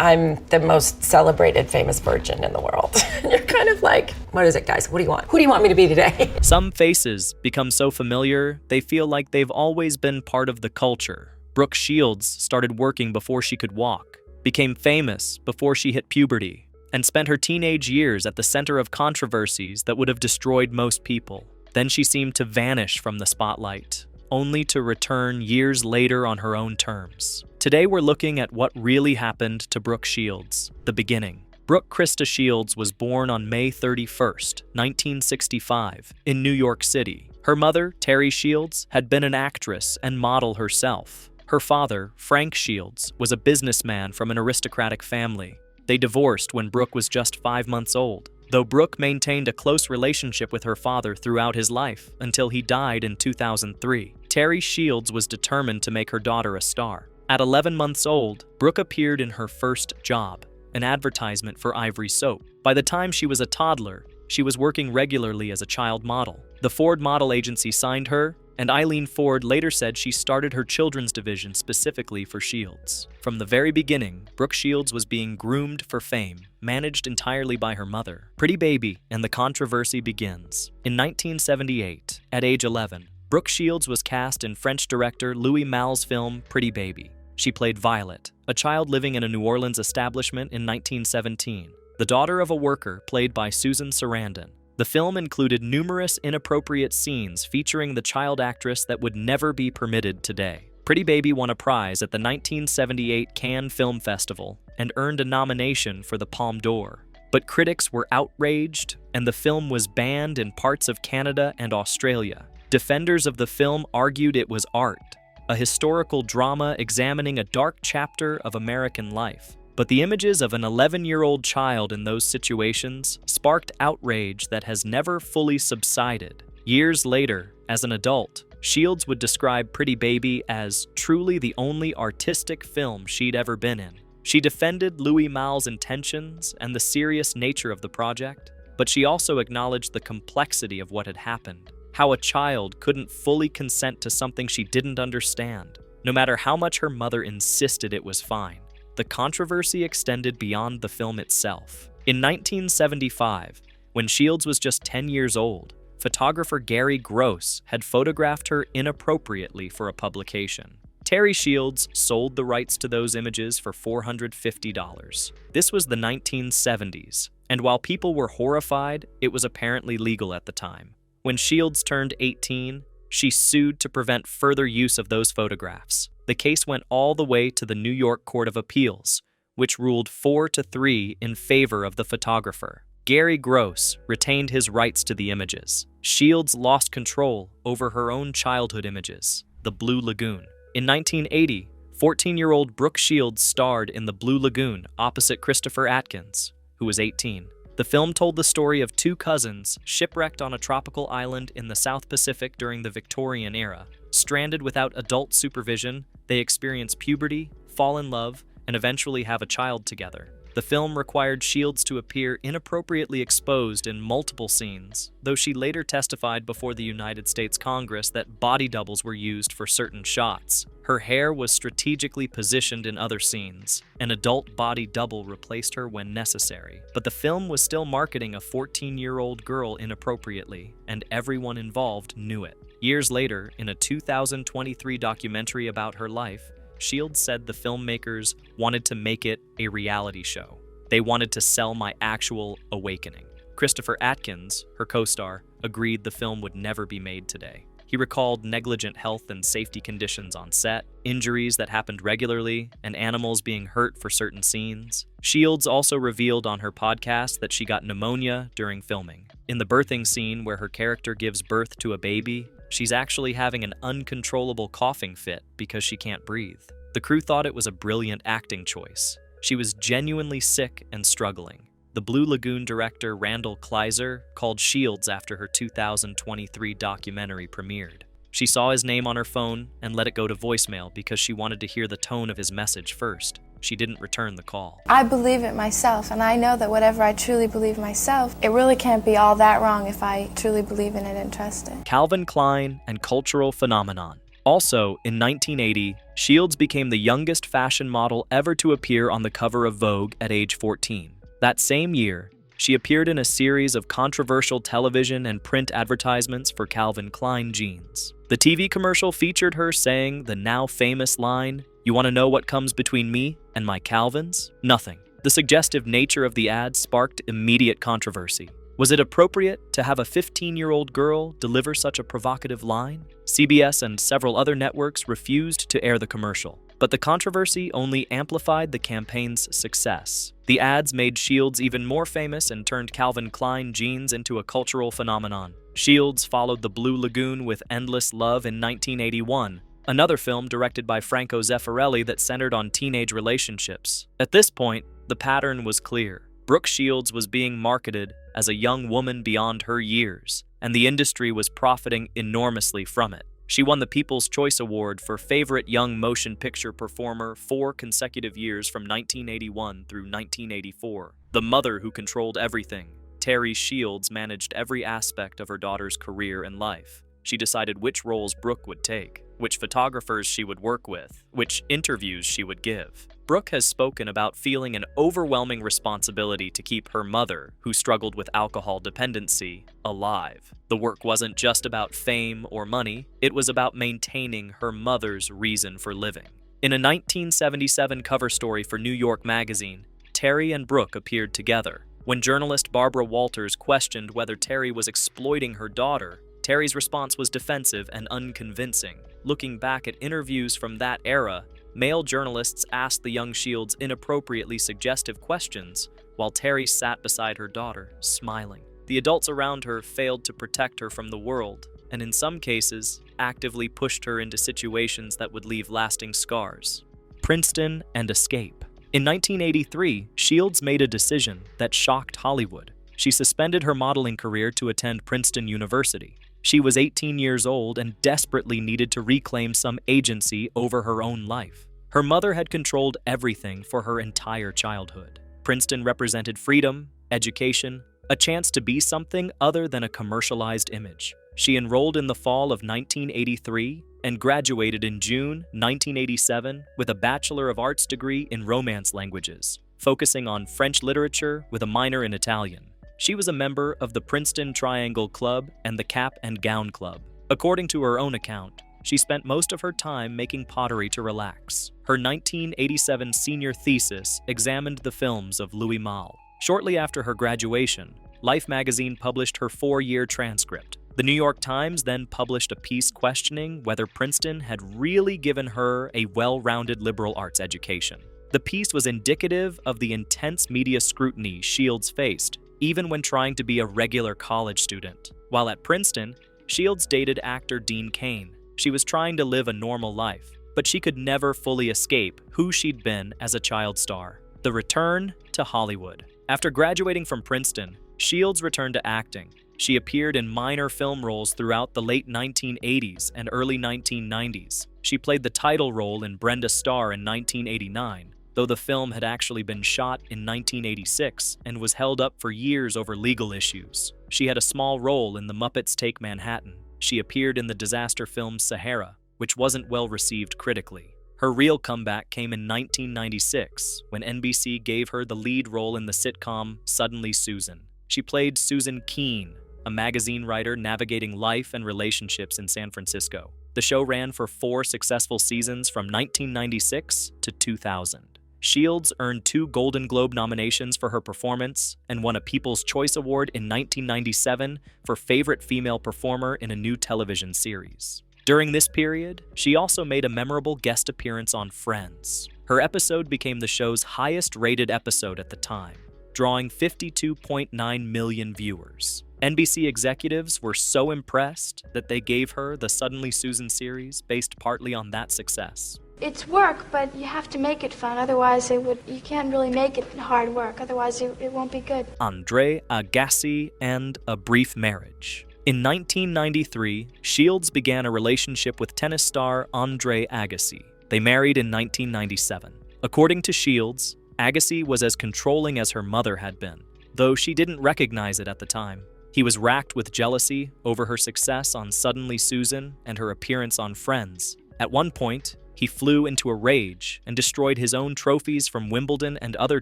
I'm the most celebrated famous virgin in the world. You're kind of like, what is it, guys? What do you want? Who do you want me to be today? Some faces become so familiar, they feel like they've always been part of the culture. Brooke Shields started working before she could walk, became famous before she hit puberty, and spent her teenage years at the center of controversies that would have destroyed most people. Then she seemed to vanish from the spotlight, only to return years later on her own terms. Today we're looking at what really happened to Brooke Shields, the beginning. Brooke Krista Shields was born on May 31st, 1965, in New York City. Her mother, Terry Shields, had been an actress and model herself. Her father, Frank Shields, was a businessman from an aristocratic family. They divorced when Brooke was just 5 months old, though Brooke maintained a close relationship with her father throughout his life until he died in 2003. Terry Shields was determined to make her daughter a star. At 11 months old, Brooke appeared in her first job, an advertisement for Ivory soap. By the time she was a toddler, she was working regularly as a child model. The Ford Model Agency signed her, and Eileen Ford later said she started her children's division specifically for Shields. From the very beginning, Brooke Shields was being groomed for fame, managed entirely by her mother. Pretty Baby, and the controversy begins. In 1978, at age 11, Brooke Shields was cast in French director Louis Malle's film Pretty Baby. She played Violet, a child living in a New Orleans establishment in 1917, the daughter of a worker played by Susan Sarandon. The film included numerous inappropriate scenes featuring the child actress that would never be permitted today. Pretty Baby won a prize at the 1978 Cannes Film Festival and earned a nomination for the Palme d'Or. But critics were outraged, and the film was banned in parts of Canada and Australia. Defenders of the film argued it was art, a historical drama examining a dark chapter of American life. But the images of an 11-year-old child in those situations sparked outrage that has never fully subsided. Years later, as an adult, Shields would describe Pretty Baby as truly the only artistic film she'd ever been in. She defended Louis Malle's intentions and the serious nature of the project, but she also acknowledged the complexity of what had happened. How a child couldn't fully consent to something she didn't understand, no matter how much her mother insisted it was fine. The controversy extended beyond the film itself. In 1975, when Shields was just 10 years old, photographer Gary Gross had photographed her inappropriately for a publication. Terry Shields sold the rights to those images for $450. This was the 1970s, and while people were horrified, it was apparently legal at the time. When Shields turned 18, she sued to prevent further use of those photographs. The case went all the way to the New York Court of Appeals, which ruled 4-3 in favor of the photographer. Gary Gross retained his rights to the images. Shields lost control over her own childhood images, the Blue Lagoon. In 1980, 14-year-old Brooke Shields starred in the Blue Lagoon opposite Christopher Atkins, who was 18. The film told the story of two cousins shipwrecked on a tropical island in the South Pacific during the Victorian era. Stranded without adult supervision, they experience puberty, fall in love, and eventually have a child together. The film required Shields to appear inappropriately exposed in multiple scenes, though she later testified before the United States Congress that body doubles were used for certain shots. Her hair was strategically positioned in other scenes. An adult body double replaced her when necessary. But the film was still marketing a 14-year-old girl inappropriately, and everyone involved knew it. Years later, in a 2023 documentary about her life, Shields said the filmmakers wanted to make it a reality show. They wanted to sell my actual awakening. Christopher Atkins, her co-star, agreed the film would never be made today. He recalled negligent health and safety conditions on set, injuries that happened regularly, and animals being hurt for certain scenes. Shields also revealed on her podcast that she got pneumonia during filming. In the birthing scene where her character gives birth to a baby, she's actually having an uncontrollable coughing fit because she can't breathe. The crew thought it was a brilliant acting choice. She was genuinely sick and struggling. The Blue Lagoon director Randall Kleiser called Shields after her 2023 documentary premiered. She saw his name on her phone and let it go to voicemail because she wanted to hear the tone of his message first. She didn't return the call. I believe it myself, and I know that whatever I truly believe myself, it really can't be all that wrong if I truly believe in it and trust it. Calvin Klein and cultural phenomenon. Also, in 1980, Shields became the youngest fashion model ever to appear on the cover of Vogue at age 14. That same year, she appeared in a series of controversial television and print advertisements for Calvin Klein jeans. The TV commercial featured her saying the now famous line, "You want to know what comes between me and my Calvins? Nothing." The suggestive nature of the ad sparked immediate controversy. Was it appropriate to have a 15-year-old girl deliver such a provocative line? CBS and several other networks refused to air the commercial, but the controversy only amplified the campaign's success. The ads made Shields even more famous and turned Calvin Klein jeans into a cultural phenomenon. Shields followed the Blue Lagoon with Endless Love in 1981, another film directed by Franco Zeffirelli that centered on teenage relationships. At this point, the pattern was clear. Brooke Shields was being marketed as a young woman beyond her years, and the industry was profiting enormously from it. She won the People's Choice Award for Favorite Young Motion Picture Performer 4 consecutive years from 1981 through 1984. The mother who controlled everything, Terry Shields managed every aspect of her daughter's career and life. She decided which roles Brooke would take, which photographers she would work with, which interviews she would give. Brooke has spoken about feeling an overwhelming responsibility to keep her mother, who struggled with alcohol dependency, alive. The work wasn't just about fame or money, it was about maintaining her mother's reason for living. In a 1977 cover story for New York Magazine, Terry and Brooke appeared together. When journalist Barbara Walters questioned whether Terry was exploiting her daughter, Terry's response was defensive and unconvincing. Looking back at interviews from that era, male journalists asked the young Shields inappropriately suggestive questions, while Terry sat beside her daughter, smiling. The adults around her failed to protect her from the world, and in some cases, actively pushed her into situations that would leave lasting scars. Princeton and escape. In 1983, Shields made a decision that shocked Hollywood. She suspended her modeling career to attend Princeton University. She was 18 years old and desperately needed to reclaim some agency over her own life. Her mother had controlled everything for her entire childhood. Princeton represented freedom, education, a chance to be something other than a commercialized image. She enrolled in the fall of 1983 and graduated in June 1987 with a Bachelor of Arts degree in Romance languages, focusing on French literature with a minor in Italian. She was a member of the Princeton Triangle Club and the Cap and Gown Club. According to her own account, she spent most of her time making pottery to relax. Her 1987 senior thesis examined the films of Louis Malle. Shortly after her graduation, Life magazine published her 4-year transcript. The New York Times then published a piece questioning whether Princeton had really given her a well-rounded liberal arts education. The piece was indicative of the intense media scrutiny Shields faced, even when trying to be a regular college student. While at Princeton, Shields dated actor Dean Cain. She was trying to live a normal life, but she could never fully escape who she'd been as a child star. The return to Hollywood. After graduating from Princeton, Shields returned to acting. She appeared in minor film roles throughout the late 1980s and early 1990s. She played the title role in Brenda Starr in 1989, though the film had actually been shot in 1986 and was held up for years over legal issues. She had a small role in The Muppets Take Manhattan. She appeared in the disaster film Sahara, which wasn't well received critically. Her real comeback came in 1996, when NBC gave her the lead role in the sitcom Suddenly Susan. She played Susan Keene, a magazine writer navigating life and relationships in San Francisco. The show ran for 4 successful seasons from 1996 to 2000. Shields earned 2 Golden Globe nominations for her performance and won a People's Choice Award in 1997 for Favorite Female Performer in a New Television Series. During this period, she also made a memorable guest appearance on Friends. Her episode became the show's highest-rated episode at the time, drawing 52.9 million viewers. NBC executives were so impressed that they gave her the Suddenly Susan series based partly on that success. It's work, but you have to make it fun. Otherwise, you can't really make it hard work. Otherwise, it won't be good. Andre Agassi and A Brief Marriage. In 1993, Shields began a relationship with tennis star Andre Agassi. They married in 1997. According to Shields, Agassi was as controlling as her mother had been, though she didn't recognize it at the time. He was racked with jealousy over her success on Suddenly Susan and her appearance on Friends. At one point, he flew into a rage and destroyed his own trophies from Wimbledon and other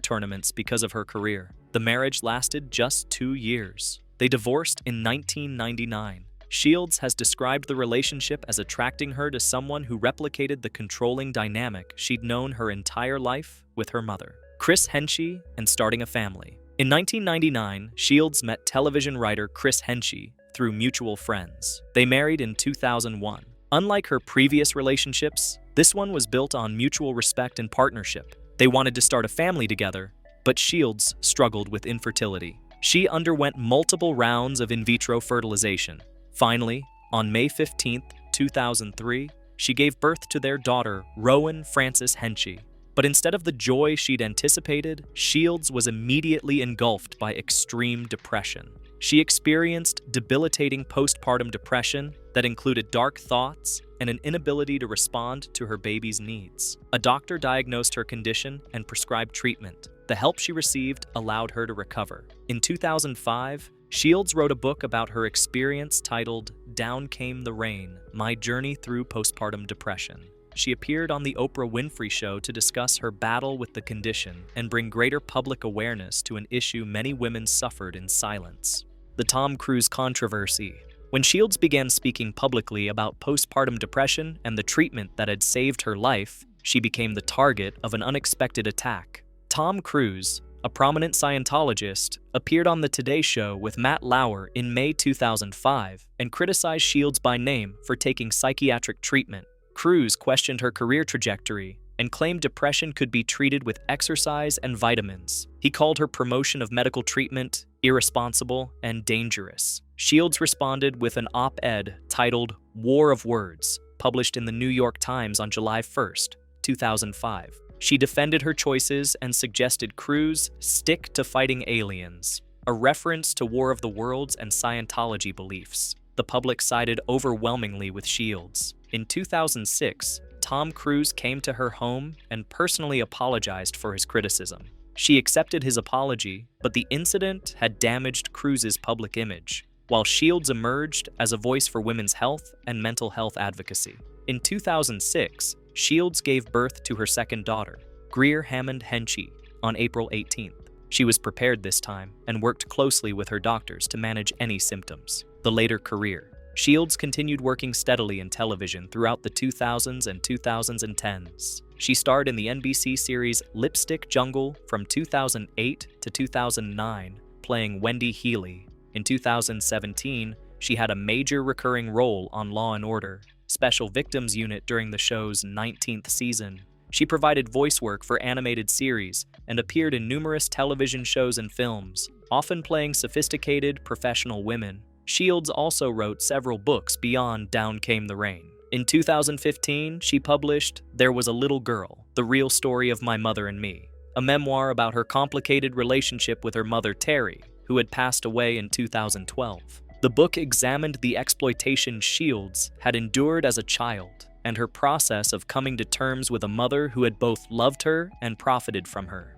tournaments because of her career. The marriage lasted just 2 years. They divorced in 1999. Shields has described the relationship as attracting her to someone who replicated the controlling dynamic she'd known her entire life with her mother, Chris Henshey, and starting a family. In 1999, Shields met television writer Chris Henshey through mutual friends. They married in 2001. Unlike her previous relationships, this one was built on mutual respect and partnership. They wanted to start a family together, but Shields struggled with infertility. She underwent multiple rounds of in vitro fertilization. Finally, on May 15, 2003, she gave birth to their daughter, Rowan Frances Henshey. But instead of the joy she'd anticipated, Shields was immediately engulfed by extreme depression. She experienced debilitating postpartum depression that included dark thoughts and an inability to respond to her baby's needs. A doctor diagnosed her condition and prescribed treatment. The help she received allowed her to recover. In 2005, Shields wrote a book about her experience titled Down Came the Rain: My Journey Through Postpartum Depression. She appeared on The Oprah Winfrey Show to discuss her battle with the condition and bring greater public awareness to an issue many women suffered in silence. The Tom Cruise controversy. When Shields began speaking publicly about postpartum depression and the treatment that had saved her life, she became the target of an unexpected attack. Tom Cruise, a prominent Scientologist, appeared on The Today Show with Matt Lauer in May 2005 and criticized Shields by name for taking psychiatric treatment. Cruise questioned her career trajectory and claimed depression could be treated with exercise and vitamins. He called her promotion of medical treatment irresponsible and dangerous. Shields responded with an op-ed titled War of Words, published in the New York Times on July 1, 2005. She defended her choices and suggested Cruise stick to fighting aliens, a reference to War of the Worlds and Scientology beliefs. The public sided overwhelmingly with Shields. In 2006, Tom Cruise came to her home and personally apologized for his criticism. She accepted his apology, but the incident had damaged Cruise's public image, while Shields emerged as a voice for women's health and mental health advocacy. In 2006, Shields gave birth to her second daughter, Greer Hammond Henshey, on April 18th. She was prepared this time and worked closely with her doctors to manage any symptoms. The later career. Shields continued working steadily in television throughout the 2000s and 2010s. She starred in the NBC series Lipstick Jungle from 2008 to 2009, playing Wendy Healy. In 2017, she had a major recurring role on Law & Order, Special Victims Unit during the show's 19th season. She provided voice work for animated series and appeared in numerous television shows and films, often playing sophisticated, professional women. Shields also wrote several books beyond Down Came the Rain. In 2015, she published There Was a Little Girl, The Real Story of My Mother and Me, a memoir about her complicated relationship with her mother Terry, who had passed away in 2012. The book examined the exploitation Shields had endured as a child and her process of coming to terms with a mother who had both loved her and profited from her.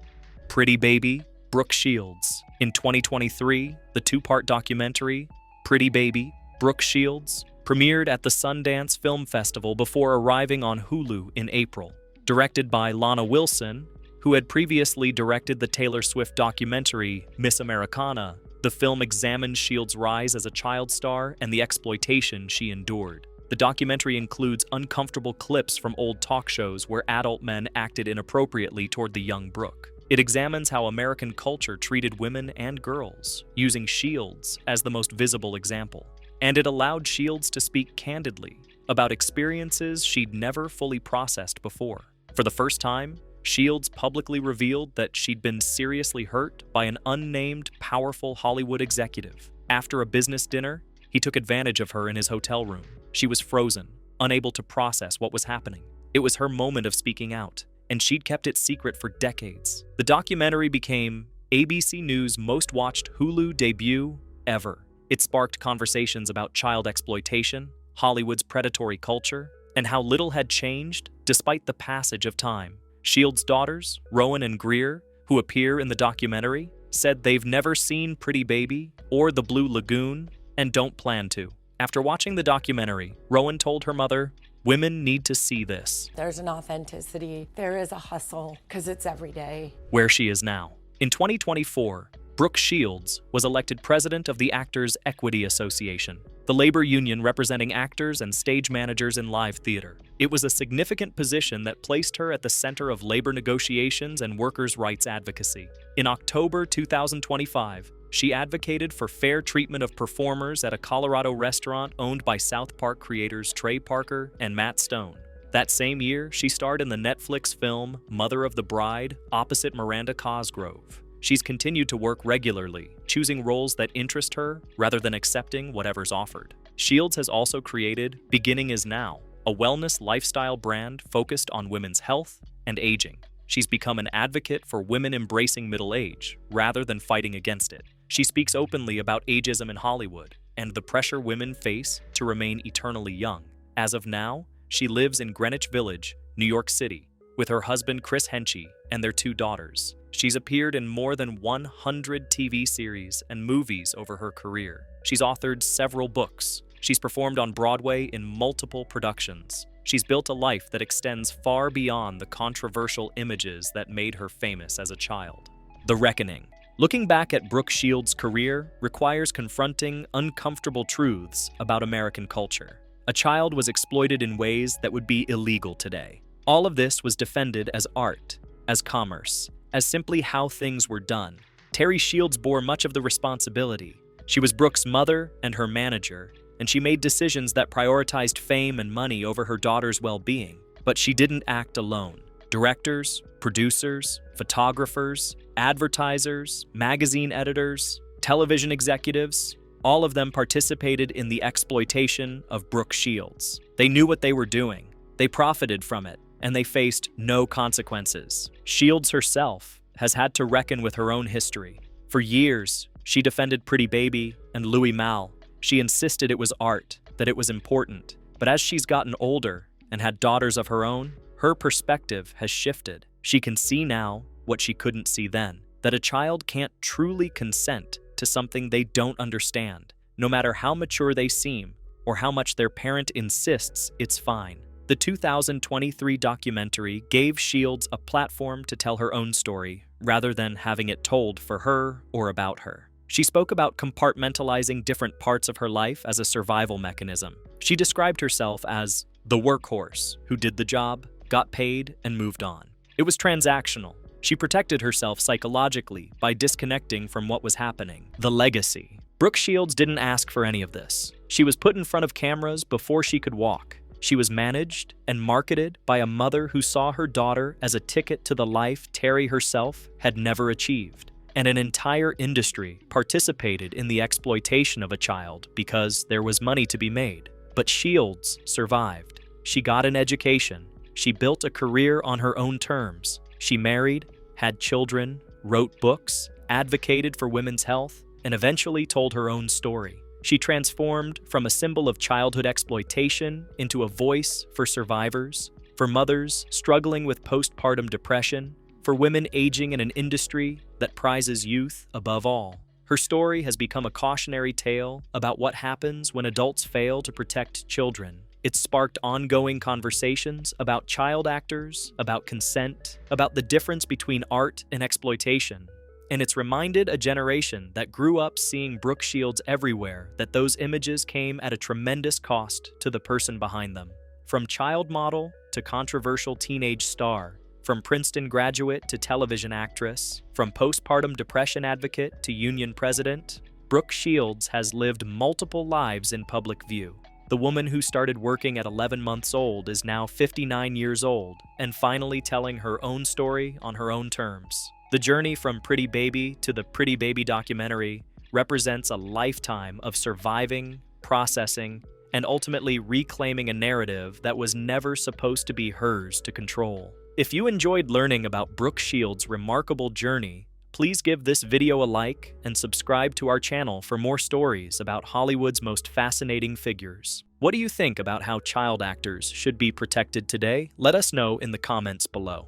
Pretty Baby, Brooke Shields. In 2023, the two-part documentary, Pretty Baby, Brooke Shields, premiered at the Sundance Film Festival before arriving on Hulu in April. Directed by Lana Wilson, who had previously directed the Taylor Swift documentary Miss Americana, the film examined Shields' rise as a child star and the exploitation she endured. The documentary includes uncomfortable clips from old talk shows where adult men acted inappropriately toward the young Brooke. It examines how American culture treated women and girls, using Shields as the most visible example. And it allowed Shields to speak candidly about experiences she'd never fully processed before. For the first time, Shields publicly revealed that she'd been seriously hurt by an unnamed, powerful Hollywood executive. After a business dinner, he took advantage of her in his hotel room. She was frozen, unable to process what was happening. It was her moment of speaking out, and she'd kept it secret for decades. The documentary became ABC News' most-watched Hulu debut ever. It sparked conversations about child exploitation, Hollywood's predatory culture, and how little had changed despite the passage of time. Shields' daughters, Rowan and Greer, who appear in the documentary, said they've never seen Pretty Baby or the Blue Lagoon and don't plan to. After watching the documentary, Rowan told her mother, "Women need to see this." There's an authenticity. There is a hustle because it's every day. Where she is now. In 2024, Brooke Shields was elected president of the Actors Equity Association, the labor union representing actors and stage managers in live theater. It was a significant position that placed her at the center of labor negotiations and workers' rights advocacy. In October 2025, she advocated for fair treatment of performers at a Colorado restaurant owned by South Park creators Trey Parker and Matt Stone. That same year, she starred in the Netflix film Mother of the Bride opposite Miranda Cosgrove. She's continued to work regularly, choosing roles that interest her rather than accepting whatever's offered. Shields has also created Beginning Is Now, a wellness lifestyle brand focused on women's health and aging. She's become an advocate for women embracing middle age rather than fighting against it. She speaks openly about ageism in Hollywood and the pressure women face to remain eternally young. As of now, she lives in Greenwich Village, New York City, with her husband Chris Henchy and their 2 daughters. She's appeared in more than 100 TV series and movies over her career. She's authored several books. She's performed on Broadway in multiple productions. She's built a life that extends far beyond the controversial images that made her famous as a child. The Reckoning. Looking back at Brooke Shields' career requires confronting uncomfortable truths about American culture. A child was exploited in ways that would be illegal today. All of this was defended as art, as commerce, as simply how things were done. Terry Shields bore much of the responsibility. She was Brooke's mother and her manager, and she made decisions that prioritized fame and money over her daughter's well-being. But she didn't act alone. Directors, producers, photographers, advertisers, magazine editors, television executives, all of them participated in the exploitation of Brooke Shields. They knew what they were doing. They profited from it, and they faced no consequences. Shields herself has had to reckon with her own history. For years, she defended Pretty Baby and Louis Malle. She insisted it was art, that it was important. But as she's gotten older and had daughters of her own, her perspective has shifted. She can see now what she couldn't see then, that a child can't truly consent to something they don't understand, no matter how mature they seem or how much their parent insists it's fine. The 2023 documentary gave Shields a platform to tell her own story, rather than having it told for her or about her. She spoke about compartmentalizing different parts of her life as a survival mechanism. She described herself as the workhorse who did the job, got paid, and moved on. It was transactional. She protected herself psychologically by disconnecting from what was happening. The legacy. Brooke Shields didn't ask for any of this. She was put in front of cameras before she could walk. She was managed and marketed by a mother who saw her daughter as a ticket to the life Terry herself had never achieved. And an entire industry participated in the exploitation of a child because there was money to be made. But Shields survived. She got an education. She built a career on her own terms. She married, had children, wrote books, advocated for women's health, and eventually told her own story. She transformed from a symbol of childhood exploitation into a voice for survivors, for mothers struggling with postpartum depression, for women aging in an industry that prizes youth above all. Her story has become a cautionary tale about what happens when adults fail to protect children. It's sparked ongoing conversations about child actors, about consent, about the difference between art and exploitation. And it's reminded a generation that grew up seeing Brooke Shields everywhere that those images came at a tremendous cost to the person behind them. From child model to controversial teenage star, from Princeton graduate to television actress, from postpartum depression advocate to union president, Brooke Shields has lived multiple lives in public view. The woman who started working at 11 months old is now 59 years old and finally telling her own story on her own terms. The journey from Pretty Baby to the Pretty Baby documentary represents a lifetime of surviving, processing, and ultimately reclaiming a narrative that was never supposed to be hers to control. If you enjoyed learning about Brooke Shields' remarkable journey, please give this video a like and subscribe to our channel for more stories about Hollywood's most fascinating figures. What do you think about how child actors should be protected today? Let us know in the comments below.